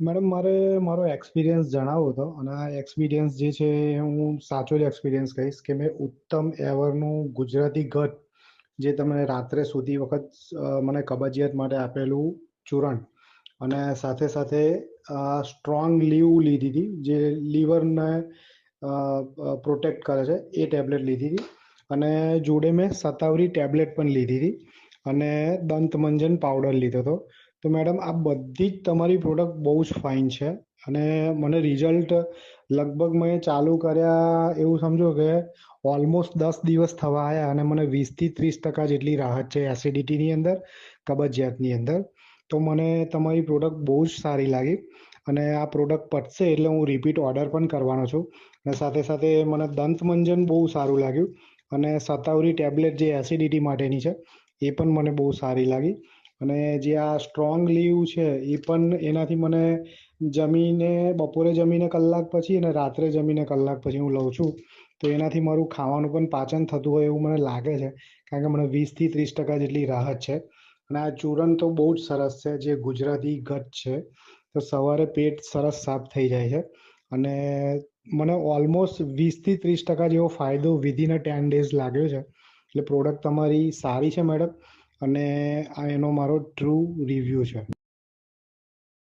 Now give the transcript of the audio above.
Madam મારે મારો experience જણાવવો હતો અને આ એક્સપિરિયન્સ જે છે એ હું સાચો જ એક્સપિરિયન્સ કહીશ કે મેં ઉત્તમ એવરનું ગુજરાતી ઘટ જે તમે રાત્રે સૂતી વખત મને કબજિયાત માટે આપેલું ચૂરણ અને સાથે સાથે સ્ટ્રોંગ લીવ લીધી હતી જે લીવરને પ્રોટેક્ટ કરે છે એ ટેબ્લેટ લીધી હતી અને જોડે મેં શતાવરી ટેબ્લેટ પણ લીધી હતી અને દંતમંજન પાવડર લીધો હતો. તો મેડમ આ બધી જ તમારી પ્રોડક્ટ બહુ જ ફાઇન છે અને મને રિઝલ્ટ લગભગ મેં ચાલુ કર્યા એવું સમજો કે ઓલમોસ્ટ 10 દિવસ થવા આવ્યા અને મને 20 થી 30% જેટલી રાહત છે એસિડિટીની અંદર, કબજિયાતની અંદર. તો મને તમારી પ્રોડક્ટ બહુ જ સારી લાગી અને આ પ્રોડક્ટ પતશે એટલે હું રિપીટ ઓર્ડર પણ કરવાનો છું. અને સાથે સાથે મને દંતમંજન બહુ સારું લાગ્યું અને શતાવરી ટેબ્લેટ જે એસિડિટી માટેની છે એ પણ મને બહુ સારી લાગી. અને જે આ સ્ટ્રોંગ લીવ છે એ પણ એનાથી મને જમીને બપોરે જમીને કલાક પછી અને રાત્રે જમીને કલાક પછી હું લઉં છું તો એનાથી મારું ખાવાનું પણ પાચન થતું હોય એવું મને લાગે છે, કારણ કે મને 20 થી 30% જેટલી રાહત છે. અને આ ચૂરણ તો બહુ જ સરસ છે જે ગુજરાતી ઘટ છે. તો સવારે પેટ સરસ સાફ થઈ જાય છે અને મને ઓલમોસ્ટ 20 થી 30% જેવો ફાયદો વિધિન અ 10 days લાગ્યો છે. એટલે પ્રોડક્ટ તમારી સારી છે મેડમ અને આ એનો મારો ટ્રુ રિવ્યુ છે.